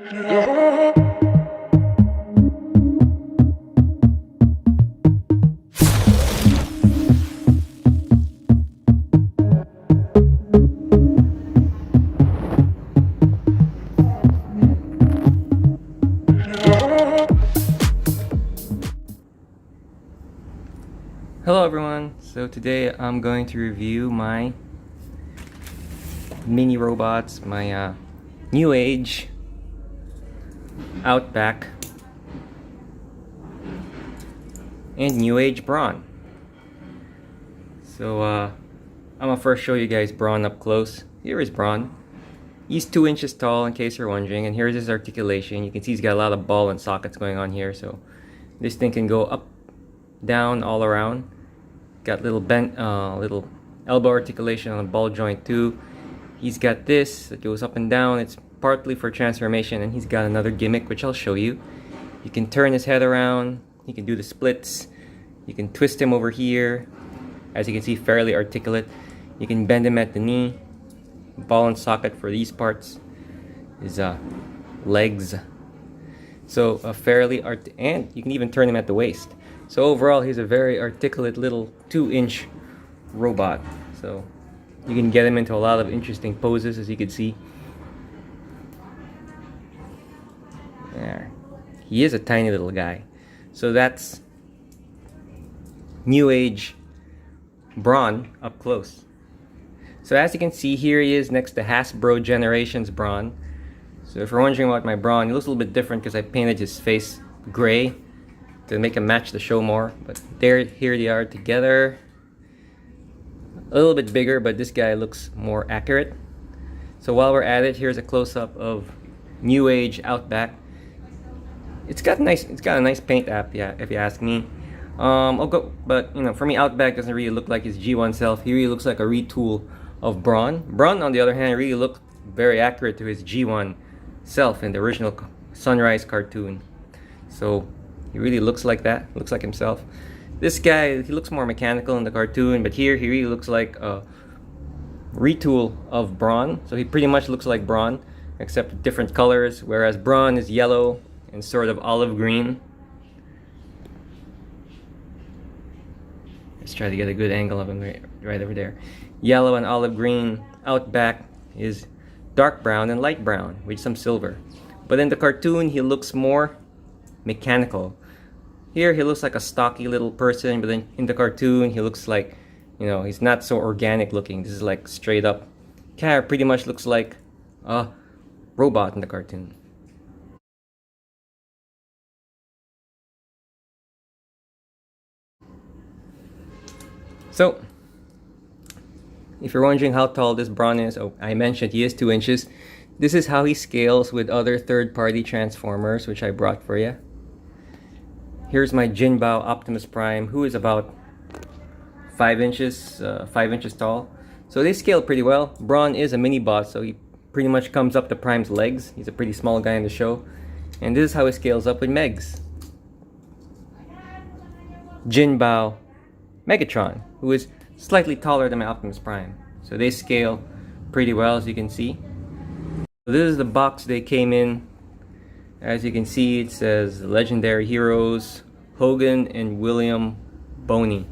Hello everyone, so today I'm going to review my mini robots, my new age Outback and new age Brawn. So I'm gonna first show you guys Brawn up close. Here is Brawn. He's 2 inches tall in case you're wondering, and here's his articulation. You can see he's got a lot of ball and sockets going on here, so this thing can go up, down, all around. Got little bent, little elbow articulation on the ball joint too. He's got this that goes up and down. It's partly for transformation, and he's got another gimmick which I'll show you. You can turn his head around. He can do the splits. You can twist him over here. As you can see, fairly articulate. You can bend him at the knee. Ball and socket for these parts. His legs. So fairly and you can even turn him at the waist. So overall, he's a very articulate little 2-inch robot. So you can get him into a lot of interesting poses, as you can see. There. He is a tiny little guy. So that's new age Brawn up close. So as you can see, here he is next to Hasbro Generations Brawn. So if you're wondering about my Brawn, he looks a little bit different because I painted his face gray to make him match the show more. But here they are together. A little bit bigger, but this guy looks more accurate. So while we're at it, here's a close-up of new age Outback. It's got a nice paint app, yeah, if you ask me. But you know, for me, Outback doesn't really look like his G1 self. He really looks like a retool of Brawn. Brawn, on the other hand, really looked very accurate to his G1 self in the original Sunrise cartoon. So he really looks like that, looks like himself. This guy, he looks more mechanical in the cartoon, but here he really looks like a retool of Brawn. So he pretty much looks like Brawn, except different colors, whereas Brawn is yellow and sort of olive green. Let's try to get a good angle of him right over there. Yellow and olive green. Outback is dark brown and light brown with some silver. But in the cartoon, he looks more mechanical. Here he looks like a stocky little person, but then in the cartoon he looks like, you know, he's not so organic looking. This is like straight up, kind of pretty much looks like a robot in the cartoon. So if you're wondering how tall this Brawn is, oh, I mentioned he is 2 inches. This is how he scales with other third-party transformers, which I brought for you. Here's my Jinbao Optimus Prime, who is about 5 inches tall. So they scale pretty well. Brawn is a mini bot, so he pretty much comes up to Prime's legs. He's a pretty small guy in the show. And this is how he scales up with Megs. Jinbao Megatron, who is slightly taller than my Optimus Prime. So they scale pretty well, as you can see. So this is the box they came in. As you can see, it says Legendary Heroes, Hogan and William Bonney.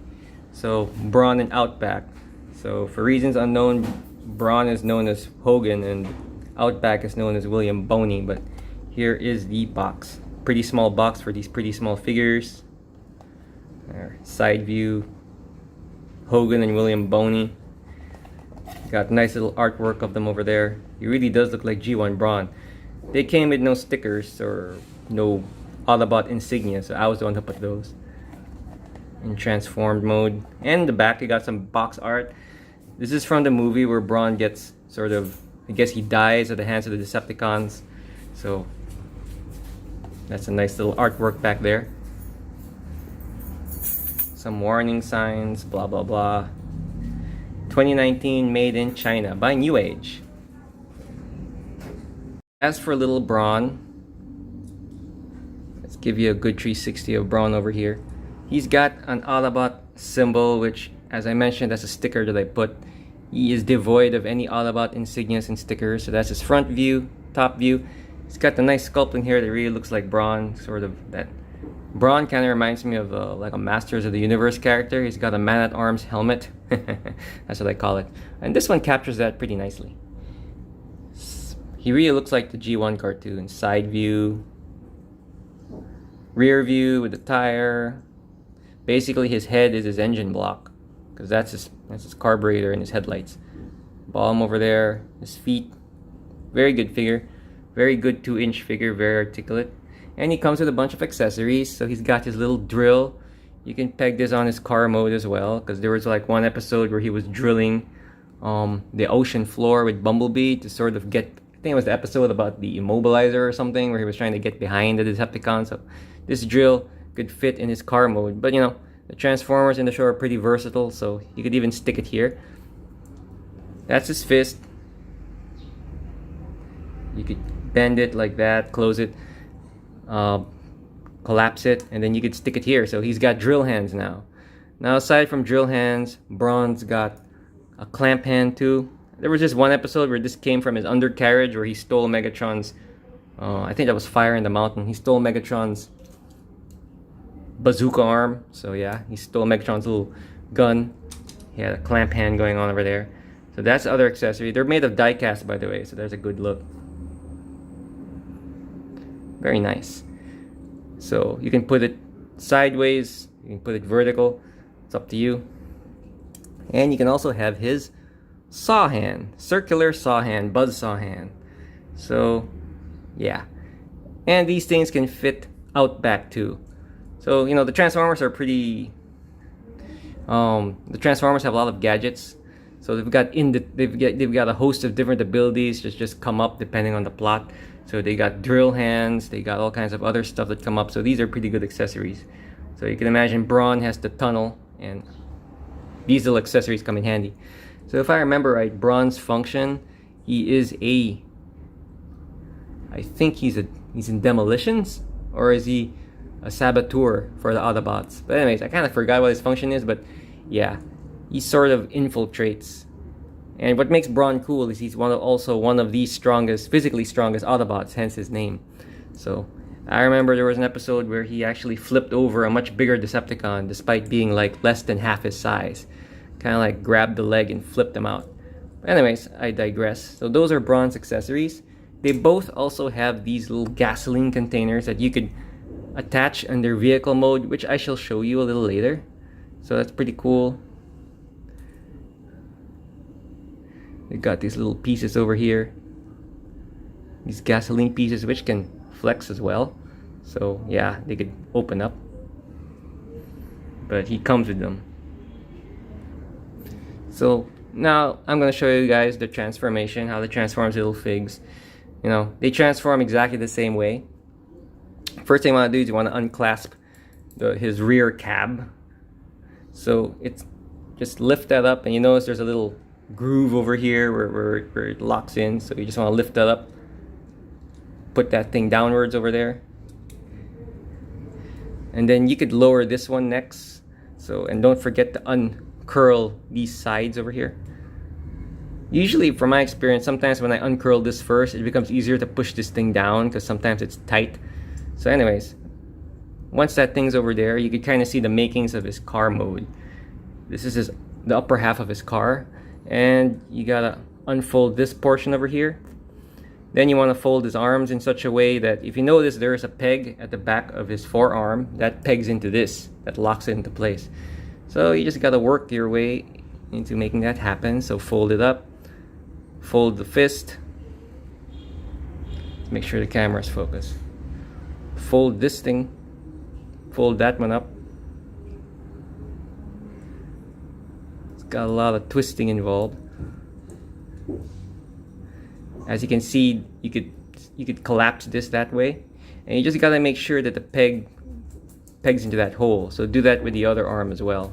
So Brawn and Outback. So for reasons unknown, Brawn is known as Hogan and Outback is known as William Bonney. But here is the box. Pretty small box for these pretty small figures. There, side view. Hogan and William Bonney. Got nice little artwork of them over there. He really does look like G1 Brawn. They came with no stickers or no Autobot insignia, so I was the one who put those in transformed mode. And in the back, you got some box art. This is from the movie where Brawn gets sort of, I guess he dies at the hands of the Decepticons. So that's a nice little artwork back there. Some warning signs, blah blah blah. 2019, made in China by New Age. As for little Brawn, let's give you a good 360 of Brawn over here. He's got an Autobot symbol, which, as I mentioned, that's a sticker that I put. He is devoid of any Autobot insignias and stickers, so that's his front view, top view. He's got the nice sculpting here that really looks like Brawn, sort of that. Brawn kind of reminds me of like a Masters of the Universe character. He's got a man-at-arms helmet. That's what I call it. And this one captures that pretty nicely. He really looks like the G1 cartoon. Side view, rear view with the tire. Basically, his head is his engine block, because that's his carburetor and his headlights. Bottom over there, his feet. Very good figure. Very good 2-inch figure, very articulate. And he comes with a bunch of accessories. So he's got his little drill. You can peg this on his car mode as well, because there was like one episode where he was drilling the ocean floor with Bumblebee to sort of get, I think it was the episode about the immobilizer or something, where he was trying to get behind the Decepticon. So this drill could fit in his car mode. But you know, the Transformers in the show are pretty versatile, so you could even stick it here. That's his fist. You could bend it like that, close it, collapse it, and then you could stick it here. So he's got drill hands now. Now aside from drill hands, Brawn's got a clamp hand too. There was just one episode where this came from his undercarriage, where he stole Megatron's, I think that was Fire in the Mountain. He stole Megatron's bazooka arm. So yeah, he stole Megatron's little gun. He had a clamp hand going on over there. So that's the other accessory. They're made of die-cast, by the way, so there's a good look. Very nice. So you can put it sideways, you can put it vertical. It's up to you. And you can also have his saw hand, circular saw hand, buzz saw hand. So yeah. And these things can fit out back too. So you know, the Transformers are pretty the Transformers have a lot of gadgets. So they've got a host of different abilities that just come up depending on the plot. So they got drill hands, they got all kinds of other stuff that come up. So these are pretty good accessories. So you can imagine Brawn has the tunnel, and these little accessories come in handy. So if I remember right, Brawn's function, he is I think he's in demolitions, or is he a saboteur for the Autobots? But anyways, I kind of forgot what his function is, but yeah, he sort of infiltrates. And what makes Brawn cool is he's also one of the physically strongest Autobots, hence his name. So I remember there was an episode where he actually flipped over a much bigger Decepticon despite being like less than half his size. Kind of like grabbed the leg and flipped him out. But anyways, I digress. So those are Brawn's accessories. They both also have these little gasoline containers that you could attach under vehicle mode, which I shall show you a little later. So that's pretty cool. They got these little pieces over here, these gasoline pieces, which can flex as well. So yeah, they could open up, but he comes with them. So now I'm going to show you guys the transformation, how they transform little figs. You know, they transform exactly the same way. First thing you want to do is you want to unclasp his rear cab. So it's just lift that up, and you notice there's a little groove over here where it locks in. So you just want to lift that up, put that thing downwards over there, and then you could lower this one next. So, and don't forget to uncurl these sides over here. Usually, from my experience, sometimes when I uncurl this first, it becomes easier to push this thing down because sometimes it's tight. So anyways, once that thing's over there, you could kind of see the makings of his car mode. This is the upper half of his car. And you gotta unfold this portion over here. Then you want to fold his arms in such a way that if you notice, there is a peg at the back of his forearm that pegs into this, that locks it into place. So you just gotta work your way into making that happen. So fold it up, fold the fist. Make sure the camera's focused. Fold this thing, fold that one up. Got a lot of twisting involved. As you can see, you could collapse this that way, and you just gotta make sure that the peg pegs into that hole. So do that with the other arm as well.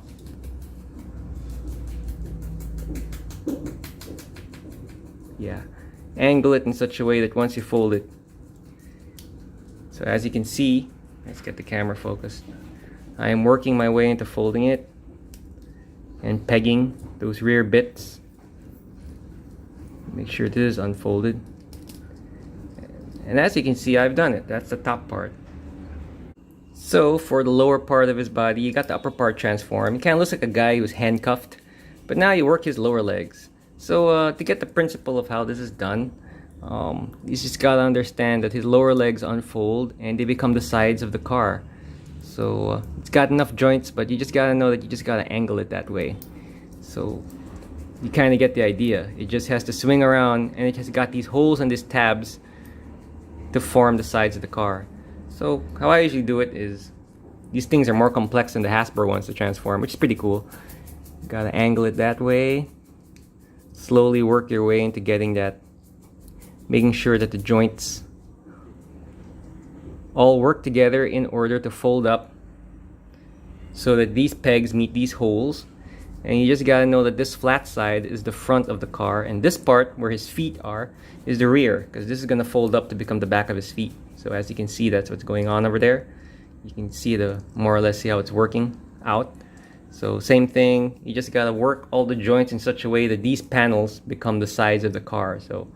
Yeah, angle it in such a way that once you fold it. So as you can see, let's get the camera focused. I am working my way into folding it and pegging those rear bits. Make sure this is unfolded. And as you can see, I've done it. That's the top part. So for the lower part of his body, you got the upper part transformed. He kind of looks like a guy who's handcuffed, but now you work his lower legs. So to get the principle of how this is done, you just gotta understand that his lower legs unfold and they become the sides of the car. So it's got enough joints, but you just gotta know that you just gotta angle it that way. So you kind of get the idea. It just has to swing around, and it has got these holes and these tabs to form the sides of the car. So how I usually do it is, these things are more complex than the Hasbro ones to transform, which is pretty cool. You gotta angle it that way. Slowly work your way into getting that, making sure that the joints all work together in order to fold up so that these pegs meet these holes. And you just gotta know that this flat side is the front of the car, and this part where his feet are is the rear, because this is gonna fold up to become the back of his feet. So as you can see, that's what's going on over there. You can see more or less see how it's working out. So same thing, you just gotta work all the joints in such a way that these panels become the sides of the car. So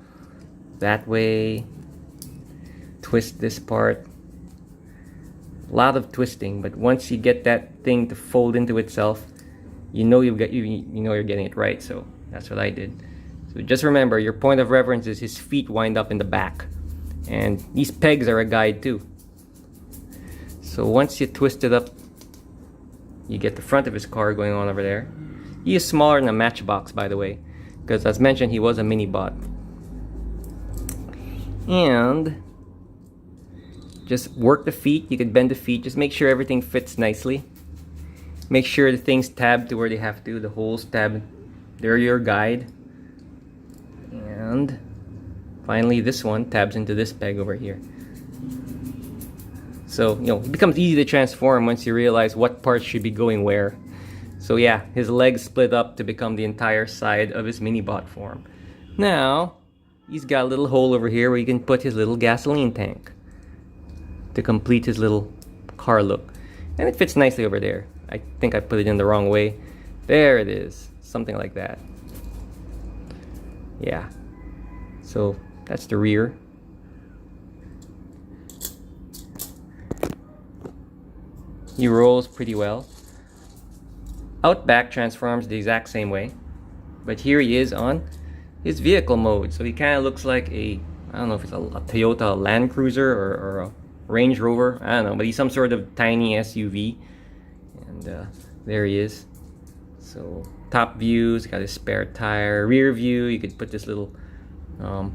that way, twist this part. A lot of twisting, but once you get that thing to fold into itself, you know you're getting it right. So that's what I did. So just remember, your point of reference is his feet wind up in the back, and these pegs are a guide too. So once you twist it up, you get the front of his car going on over there. He is smaller than a Matchbox, by the way, because as mentioned, he was a mini bot. And just work the feet. You could bend the feet. Just make sure everything fits nicely. Make sure the things tab to where they have to. The holes tab. They're your guide. And finally, this one tabs into this peg over here. So, it becomes easy to transform once you realize what parts should be going where. So yeah, his legs split up to become the entire side of his mini bot form. Now, he's got a little hole over here where you can put his little gasoline tank to complete his little car look. And it fits nicely over there. I think I put it in the wrong way. There it is. Something like that. Yeah. So that's the rear. He rolls pretty well. Outback transforms the exact same way. But here he is on his vehicle mode. So he kind of looks like I don't know if it's a Toyota Land Cruiser or a Range Rover. I don't know, but he's some sort of tiny SUV. And there he is. So top views, got his spare tire. Rear view, you could put this little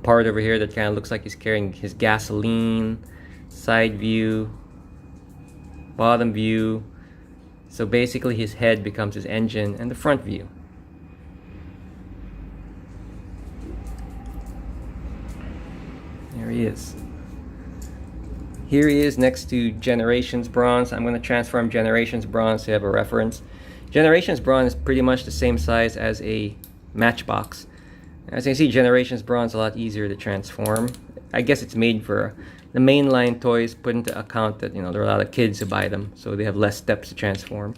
part over here that kind of looks like he's carrying his gasoline. Side view, bottom view. So basically his head becomes his engine, and the front view. There he is. Here he is next to Generations Brawn. I'm going to transform Generations Brawn so you have a reference. Generations Brawn is pretty much the same size as a Matchbox. As you can see, Generations Brawn is a lot easier to transform. I guess it's made for the mainline toys, put into account that there are a lot of kids who buy them, so they have less steps to transform.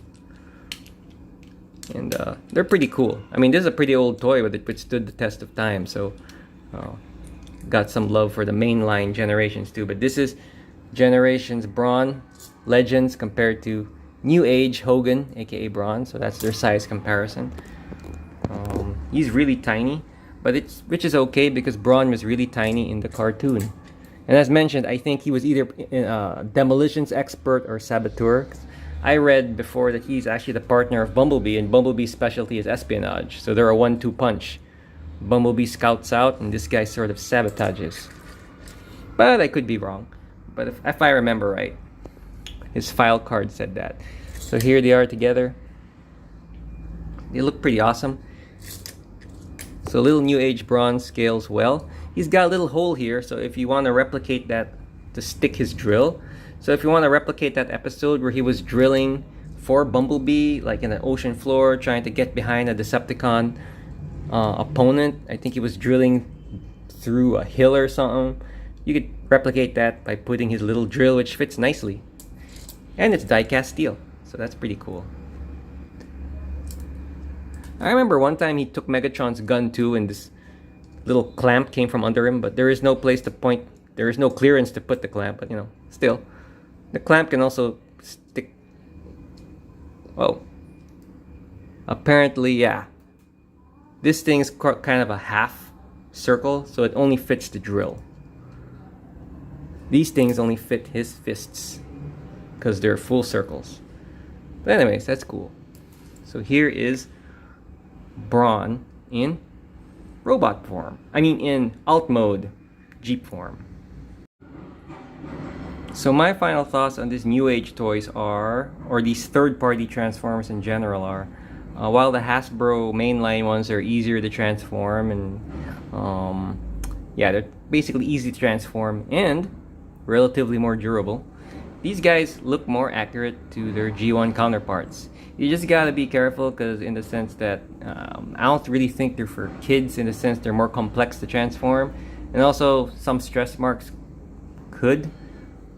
And they're pretty cool. I mean, this is a pretty old toy, but it stood the test of time, so got some love for the mainline Generations too. But this is Generations Brawn Legends compared to New Age Hogan, aka Brawn, so that's their size comparison. He's really tiny, but which is okay because Brawn was really tiny in the cartoon. And as mentioned, I think he was either demolitions expert or saboteur. I read before that he's actually the partner of Bumblebee, and Bumblebee's specialty is espionage. So they're a 1-2 punch. Bumblebee scouts out, and this guy sort of sabotages. But I could be wrong. But if I remember right, his file card said that. So here they are together. They look pretty awesome. So little New Age Brawn scales well. He's got a little hole here, so if you want to replicate that to stick his drill. So if you want to replicate that episode where he was drilling for Bumblebee, like in an ocean floor, trying to get behind a Decepticon opponent. I think he was drilling through a hill or something. You could replicate that by putting his little drill, which fits nicely. And it's die-cast steel, so that's pretty cool. I remember one time he took Megatron's gun too, and this little clamp came from under him, but there is no place to point there is no clearance to put the clamp, but you know, still, the clamp can also stick. Oh, apparently, yeah, this thing's kind of a half circle, so it only fits the drill. These things only fit his fists because they're full circles. But anyways, that's cool. So here is Brawn in robot form. I mean in alt mode Jeep form. So my final thoughts on these new age toys are, or these third-party Transformers in general are, while the Hasbro mainline ones are easier to transform and yeah, they're basically easy to transform and relatively more durable, these guys look more accurate to their G1 counterparts. You just gotta be careful because in the sense that I don't really think they're for kids, in the sense they're more complex to transform, and also some stress marks could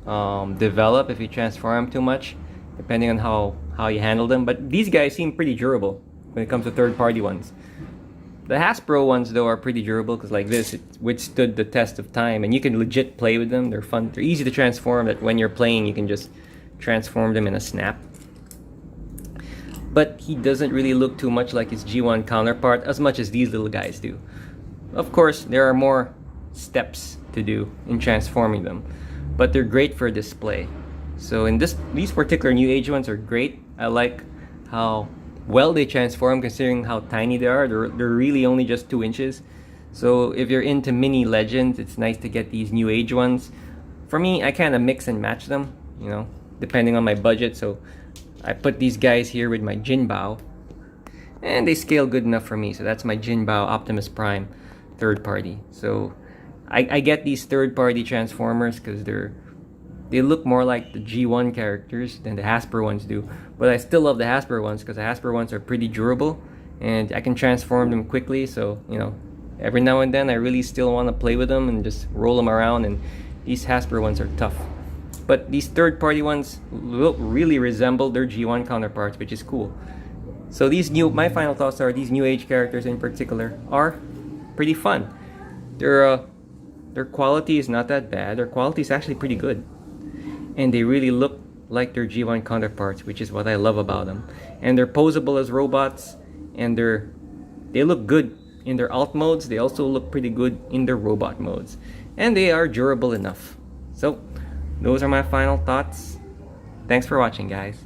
develop if you transform them too much, depending on how you handle them. But these guys seem pretty durable when it comes to third-party ones. The Hasbro ones, though, are pretty durable because, like this, it withstood the test of time, and you can legit play with them. They're fun. They're easy to transform. That when you're playing, you can just transform them in a snap. But he doesn't really look too much like his G1 counterpart as much as these little guys do. Of course, there are more steps to do in transforming them, but they're great for display. So in these particular new age ones are great. I like how well they transform considering how tiny they are. They're really only just 2 inches. So if you're into mini legends, it's nice to get these new age ones. For me, I kind of mix and match them, you know, depending on my budget. So I put these guys here with my Jinbao, and they scale good enough for me. So that's my Jinbao Optimus Prime third party. So I get these third party Transformers because they look more like the G1 characters than the Hasbro ones do. But I still love the Hasbro ones because the Hasbro ones are pretty durable and I can transform them quickly. So, you know, every now and then I really still want to play with them and just roll them around, and these Hasbro ones are tough. But these third-party ones really resemble their G1 counterparts, which is cool. So my final thoughts are these new age characters in particular are pretty fun. Their quality is not that bad. Their quality is actually pretty good. And they really look like their G1 counterparts, which is what I love about them. And they're posable as robots, and they look good in their alt modes. They also look pretty good in their robot modes. And they are durable enough. So those are my final thoughts. Thanks for watching, guys.